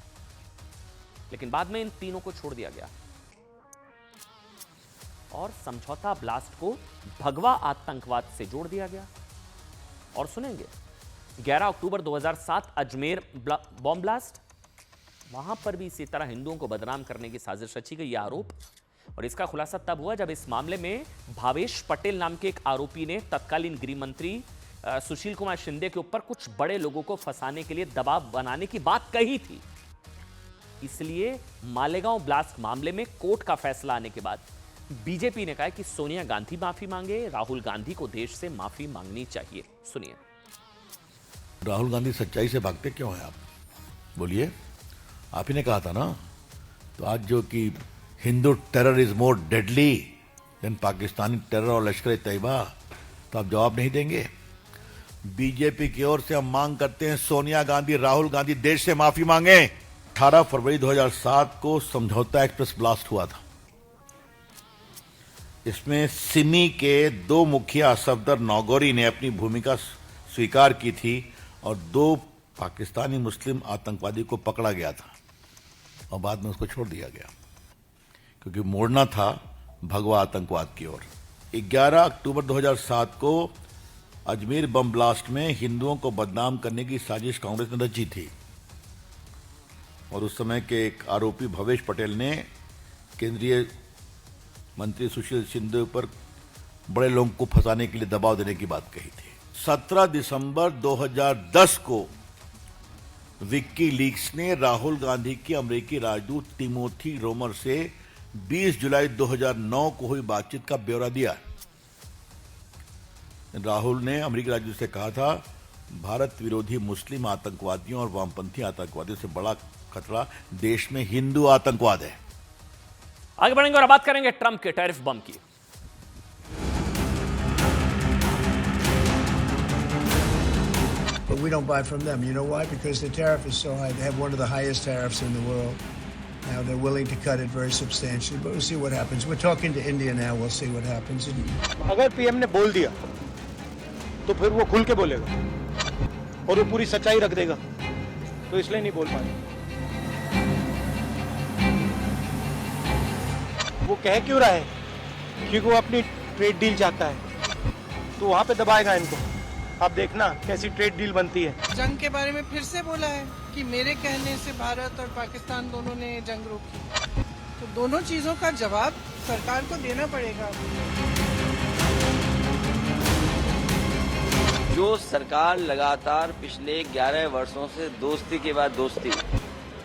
लेकिन बाद में इन तीनों को छोड़ दिया गया और समझौता ब्लास्ट को भगवा आतंकवाद से जोड़ दिया गया। और सुनेंगे 11 अक्टूबर 2007 अजमेर बॉम्ब ब्लास्ट, वहां पर भी इसी तरह हिंदुओं को बदनाम करने की साजिश रची गई, यह आरोप। और इसका खुलासा तब हुआ जब इस मामले में भावेश पटेल नाम के एक आरोपी ने तत्कालीन गृह मंत्री सुशील कुमार शिंदे के ऊपर कुछ बड़े लोगों को फंसाने के लिए दबाव बनाने की बात कही थी। इसलिए मालेगांव ब्लास्ट मामले में कोर्ट का फैसला आने के बाद बीजेपी ने कहा कि सोनिया गांधी माफी मांगे, राहुल गांधी को देश से माफी मांगनी चाहिए। सुनिए। राहुल गांधी सच्चाई से भागते क्यों हैं आप? बोलिए, आप ही ने कहा था ना। तो आज जो कि Hindu terror is more deadly than Pakistani terror और लश्कर तैयबा, तो आप जवाब नहीं देंगे। बीजेपी की ओर से हम मांग करते हैं सोनिया गांधी, राहुल गांधी देश से माफी मांगे। 18 फरवरी 2007 को समझौता एक्सप्रेस ब्लास्ट हुआ था। इसमें सिमी के 2 मुखिया सफदर नागौरी ने अपनी भूमिका स्वीकार की थी और 2 पाकिस्तानी मुस्लिम आतंकवादी को पकड़ा गया था और बाद में उसको छोड़ दिया गया, क्योंकि मोड़ना था भगवा आतंकवाद की ओर। 11 अक्टूबर 2007 को अजमेर बम ब्लास्ट में हिंदुओं को बदनाम करने की साजिश कांग्रेस ने रची थी और उस समय के एक आरोपी भवेश पटेल ने केंद्रीय मंत्री सुशील शिंदे पर बड़े लोगों को फंसाने के लिए दबाव देने की बात कही थी। 17 दिसंबर 2010 को विक्की लीक्स ने राहुल गांधी की अमेरिकी राजदूत टिमोथी रोमर से 20 जुलाई 2009 को हुई बातचीत का ब्यौरा दिया। राहुल ने अमेरिकी राजदूत से कहा था, भारत विरोधी मुस्लिम आतंकवादियों और वामपंथी आतंकवादियों से बड़ा खतरा देश में हिंदू आतंकवाद है। आगे बढ़ेंगे और बात करेंगे ट्रंप के टैरिफ बम की। But we don't buy from them. You know why? Because the tariff is so high. They have one of the highest tariffs in the world. Now they're willing to cut it very substantially, but we'll see what happens. We're talking to India now. We'll see what happens. अगर पीएम ने बोल दिया तो फिर वो खुल के बोलेगा और वो पूरी सच्चाई रख देगा, तो इसलिए नहीं बोल पाए। वो कह क्यों रहा है? क्योंकि वो अपनी ट्रेड डील चाहता है, तो वहां पे दबाएगा इनको। आप देखना कैसी ट्रेड डील बनती है। जंग के बारे में फिर से बोला है कि मेरे कहने से भारत और पाकिस्तान दोनों ने जंग रोकी, तो दोनों चीजों का जवाब सरकार को देना पड़ेगा। जो सरकार लगातार पिछले 11 वर्षों से दोस्ती के बाद दोस्ती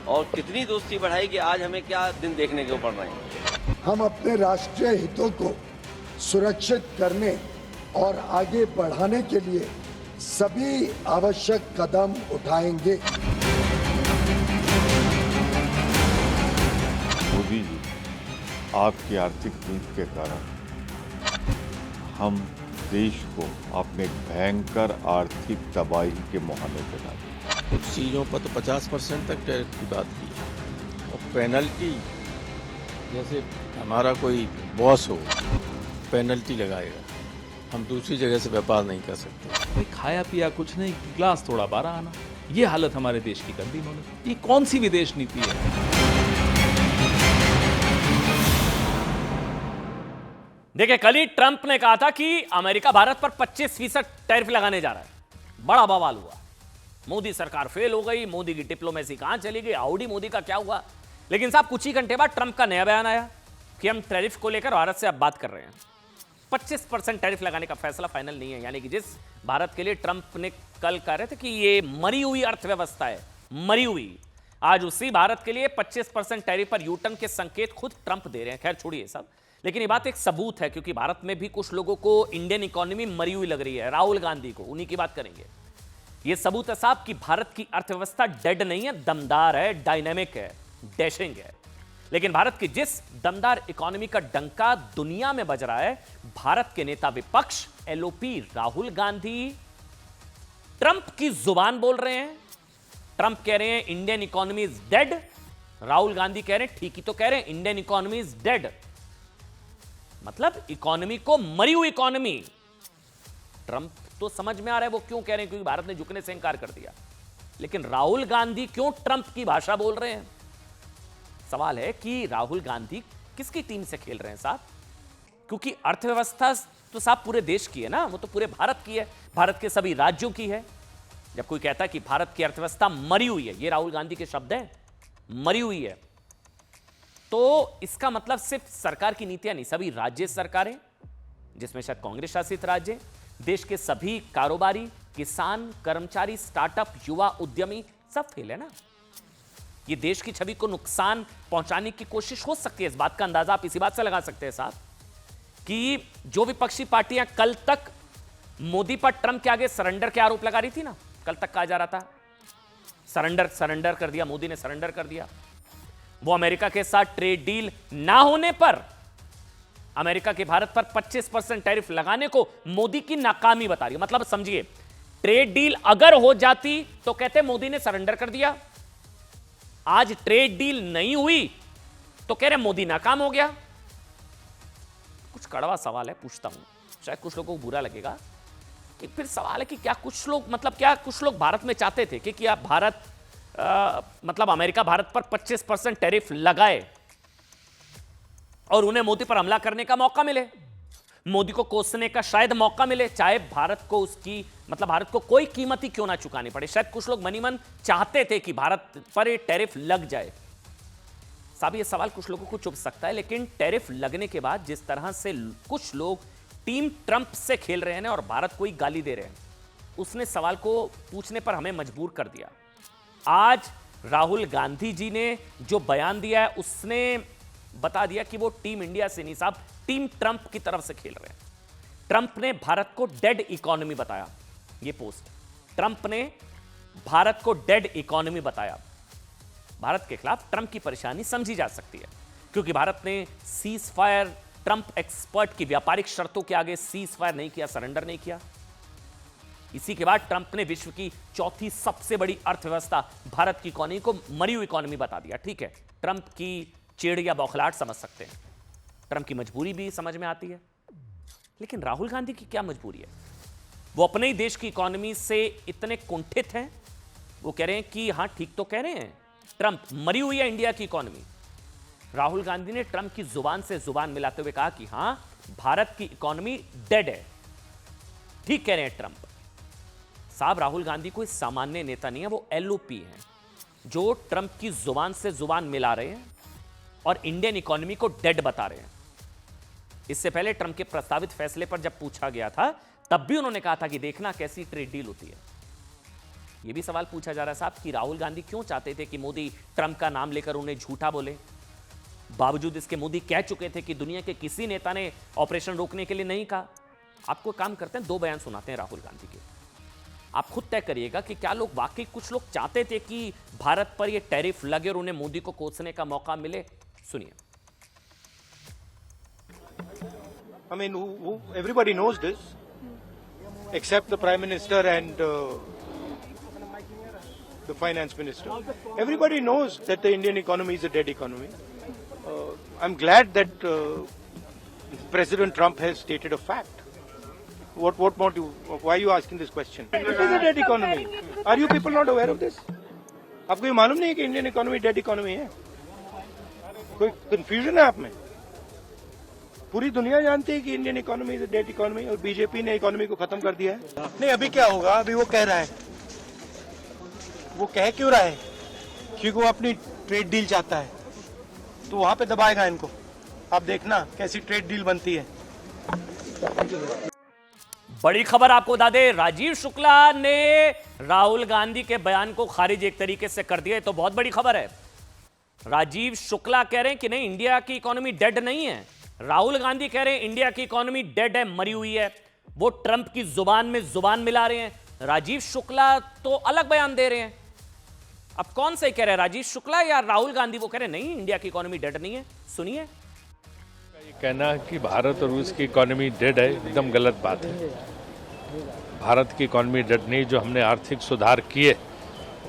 और कितनी दोस्ती बढ़ाई कि आज हमें क्या दिन देखने को पड़ रहे हैं। हम अपने राष्ट्रीय हितों को सुरक्षित करने और आगे बढ़ाने के लिए सभी आवश्यक कदम उठाएंगे। मोदी जी, आपकी आर्थिक नीति के कारण हम देश को अपने भयंकर आर्थिक तबाही के मुहाने पे ला दिया। कुछ चीज़ों पर तो 50% तक टैरिफ की बात की और पेनल्टी, जैसे हमारा कोई बॉस हो पेनल्टी लगाएगा, हम दूसरी जगह से व्यापार नहीं कर सकते। भाई खाया पिया कुछ नहीं, गिलास थोड़ा 12 आना, ये हालत हमारे देश की कर दी इन्होंने। ये कौन सी विदेश नीति है? देखिए, कल ही ट्रंप ने कहा था कि अमेरिका भारत पर 25% टैरिफ लगाने जा रहा है। बड़ा बवाल हुआ, मोदी सरकार फेल हो गई, मोदी की डिप्लोमेसी कहां चली गई, आउडी मोदी का क्या हुआ। लेकिन साहब कुछ ही घंटे बाद ट्रंप का नया बयान आया कि हम टैरिफ को लेकर भारत से अब बात कर रहे हैं। 25% टैरिफ लगाने का फैसला फाइनल नहीं है, यानी कि जिस भारत के लिए ट्रंप ने कल कह रहे थे कि ये मरी हुई अर्थव्यवस्था है, मरी हुई, आज उसी भारत के लिए 25% टैरिफ पर यूटर्न के संकेत खुद ट्रंप दे रहे हैं। खैर छोड़िए सब, लेकिन ये बात एक सबूत है, क्योंकि भारत में भी कुछ लोगों को इंडियन इकोनॉमी मरी हुई लग रही है। राहुल गांधी को, उन्हीं की बात करेंगे। ये सबूत है साहब कि भारत की अर्थव्यवस्था डेड नहीं है, दमदार है, डायनेमिक है, डैशिंग है। लेकिन भारत की जिस दमदार इकोनॉमी का डंका दुनिया में बज रहा है, भारत के नेता विपक्ष एलओपी राहुल गांधी ट्रंप की जुबान बोल रहे हैं। ट्रंप कह रहे हैं Indian economy is dead, Rahul Gandhi कह रहे हैं ठीक ही तो कह रहे हैं, इंडियन इकोनॉमी इज डेड, मतलब इकोनॉमी को मरी हुई इकोनॉमी। ट्रंप तो समझ में आ रहा है वो क्यों कह रहे हैं, क्योंकि भारत ने झुकने से इंकार कर दिया। लेकिन राहुल गांधी क्यों ट्रंप की भाषा बोल रहे हैं? सवाल है कि राहुल गांधी किसकी टीम से खेल रहे हैं साहब, क्योंकि अर्थव्यवस्था तो साहब पूरे देश की है ना, वो तो पूरे भारत की है, भारत के सभी राज्यों की है। जब कोई कहता है कि भारत की अर्थव्यवस्था मरी हुई है, ये राहुल गांधी के शब्द हैं, मरी हुई है, तो इसका मतलब सिर्फ सरकार की नीतियां नहीं, सभी राज्य सरकारें, जिसमें शायद कांग्रेस शासित राज्य, देश के सभी कारोबारी, किसान, कर्मचारी, स्टार्टअप, युवा, उद्यमी सब फेल है ना। ये देश की छवि को नुकसान पहुंचाने की कोशिश हो सकती है। इस बात का अंदाजा आप इसी बात से लगा सकते हैं साहब कि जो विपक्षी पार्टियां कल तक मोदी पर ट्रंप के आगे सरेंडर के आरोप लगा रही थी ना, कल तक कहा जा रहा था सरेंडर कर दिया, मोदी ने सरेंडर कर दिया। वो अमेरिका के साथ ट्रेड डील ना होने पर अमेरिका के भारत पर 25% टैरिफ लगाने को मोदी की नाकामी बता रही है। मतलब समझिए, ट्रेड डील अगर हो जाती तो कहते मोदी ने सरेंडर कर दिया, आज ट्रेड डील नहीं हुई तो कह रहे मोदी नाकाम हो गया। कुछ कड़वा सवाल है, पूछता हूं, शायद कुछ लोगों को बुरा लगेगा कि फिर सवाल है कि क्या कुछ लोग, मतलब क्या कुछ लोग भारत में चाहते थे कि क्या भारत मतलब अमेरिका भारत पर 25% टैरिफ लगाए और उन्हें मोदी पर हमला करने का मौका मिले, मोदी को कोसने का शायद मौका मिले, चाहे भारत को उसकी मतलब भारत को कोई कीमत ही क्यों ना चुकानी पड़े। शायद कुछ लोग मनी मन चाहते थे कि भारत पर ये टैरिफ लग जाए। साहब ये सवाल कुछ लोगों को चुभ सकता है, लेकिन टैरिफ लगने के बाद जिस तरह से कुछ लोग टीम ट्रंप से खेल रहे हैं और भारत को ही गाली दे रहे हैं, उसने सवाल को पूछने पर हमें मजबूर कर दिया। आज राहुल गांधी जी ने जो बयान दिया है, उसने बता दिया कि वो टीम इंडिया से नहीं साहब, टीम ट्रंप की तरफ से खेल रहे हैं। ट्रंप ने भारत को डेड इकोनॉमी बताया, ये पोस्ट, ट्रंप ने भारत को डेड इकोनॉमी बताया। भारत के खिलाफ ट्रंप की परेशानी समझी जा सकती है, क्योंकि भारत ने सीज फायर, ट्रंप एक्सपर्ट की व्यापारिक शर्तों के आगे सीज फायर नहीं किया, सरेंडर नहीं किया। इसी के बाद ट्रंप ने विश्व की चौथी सबसे बड़ी अर्थव्यवस्था भारत की इकोनॉमी को मरी हुई इकोनॉमी बता दिया। ठीक है, ट्रंप की चिड़ या बौखलाहट समझ सकते हैं, ट्रंप की मजबूरी भी समझ में आती है, लेकिन राहुल गांधी की क्या मजबूरी है? वो अपने ही देश की इकोनॉमी से इतने कुंठित हैं, वो कह रहे हैं कि हां ठीक तो कह रहे हैं, ट्रंप मरी हुई है इंडिया की इकोनॉमी। राहुल गांधी ने ट्रंप की जुबान से जुबान मिलाते हुए कहा कि हां भारत की इकोनॉमी डेड है, ठीक कह रहे हैं ट्रंप साहब। राहुल गांधी कोई सामान्य नेता नहीं है, वो एलओपी हैं, जो ट्रंप की जुबान से जुबान मिला रहे हैं और इंडियन इकोनॉमी को डेड बता रहे हैं। इससे पहले ट्रंप के प्रस्तावित फैसले पर जब पूछा गया था, तब भी उन्होंने कहा था कि देखना कैसी ट्रेड डील होती है। यह भी सवाल पूछा जा रहा है साहब कि राहुल गांधी क्यों चाहते थे कि मोदी ट्रंप का नाम लेकर उन्हें झूठा बोले। बावजूद इसके मोदी कह चुके थे कि दुनिया के किसी नेता ने ऑपरेशन रोकने के लिए नहीं कहा। आपको काम करते हैं, 2 बयान सुनाते हैं राहुल गांधी के, आप खुद तय करिएगा कि क्या लोग वाकई कुछ लोग चाहते थे कि भारत पर यह टैरिफ लगे और उन्हें मोदी को कोसने का मौका मिले। सुनिए। I mean, everybody knows this, except the Prime Minister and the Finance Minister. Everybody knows that the Indian economy is a dead economy. I'm glad that President Trump has stated a fact. What more do you, why are you asking this question? It is a dead economy. Are you people not aware of this? आपको ये मालूम नहीं है कि इंडियन इकोनॉमी डेड इकोनॉमी है? कोई कंफ्यूजन है आप में? पूरी दुनिया जानती है कि Indian economy is debt economy और बीजेपी ने इकोनॉमी को खत्म कर दिया है। नहीं, अभी क्या होगा, अभी वो कह रहा है, वो कह क्यों रहा है, क्योंकि वो अपनी ट्रेड डील चाहता है, तो वहां पे दबाएगा इनको। आप देखना कैसी ट्रेड डील बनती है। बड़ी खबर आपको बता दें, राजीव शुक्ला ने राहुल गांधी के बयान को खारिज एक तरीके से कर दिया। तो बहुत बड़ी खबर है। राजीव शुक्ला कह रहे हैं कि नहीं, इंडिया की इकोनॉमी डेड नहीं है। राहुल गांधी कह रहे हैं इंडिया की इकोनॉमी डेड है, मरी हुई है। वो ट्रंप की जुबान में जुबान मिला रहे हैं। राजीव शुक्ला तो अलग बयान दे रहे हैं। अब कौन सही कह रहे हैं, राजीव शुक्ला या राहुल गांधी? वो कह रहे हैं नहीं, इंडिया की इकोनॉमी डेड नहीं है। सुनिए। ये कहना कि भारत और रूस की इकोनॉमी डेड है, एकदम गलत बात है। भारत की इकोनॉमी डेड नहीं। जो हमने आर्थिक सुधार किए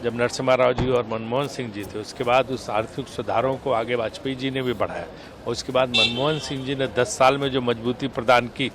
जब नरसिम्हा राव जी और मनमोहन सिंह जी थे, उसके बाद उस आर्थिक सुधारों को आगे वाजपेयी जी ने भी बढ़ाया, और उसके बाद मनमोहन सिंह जी ने 10 साल में जो मजबूती प्रदान की,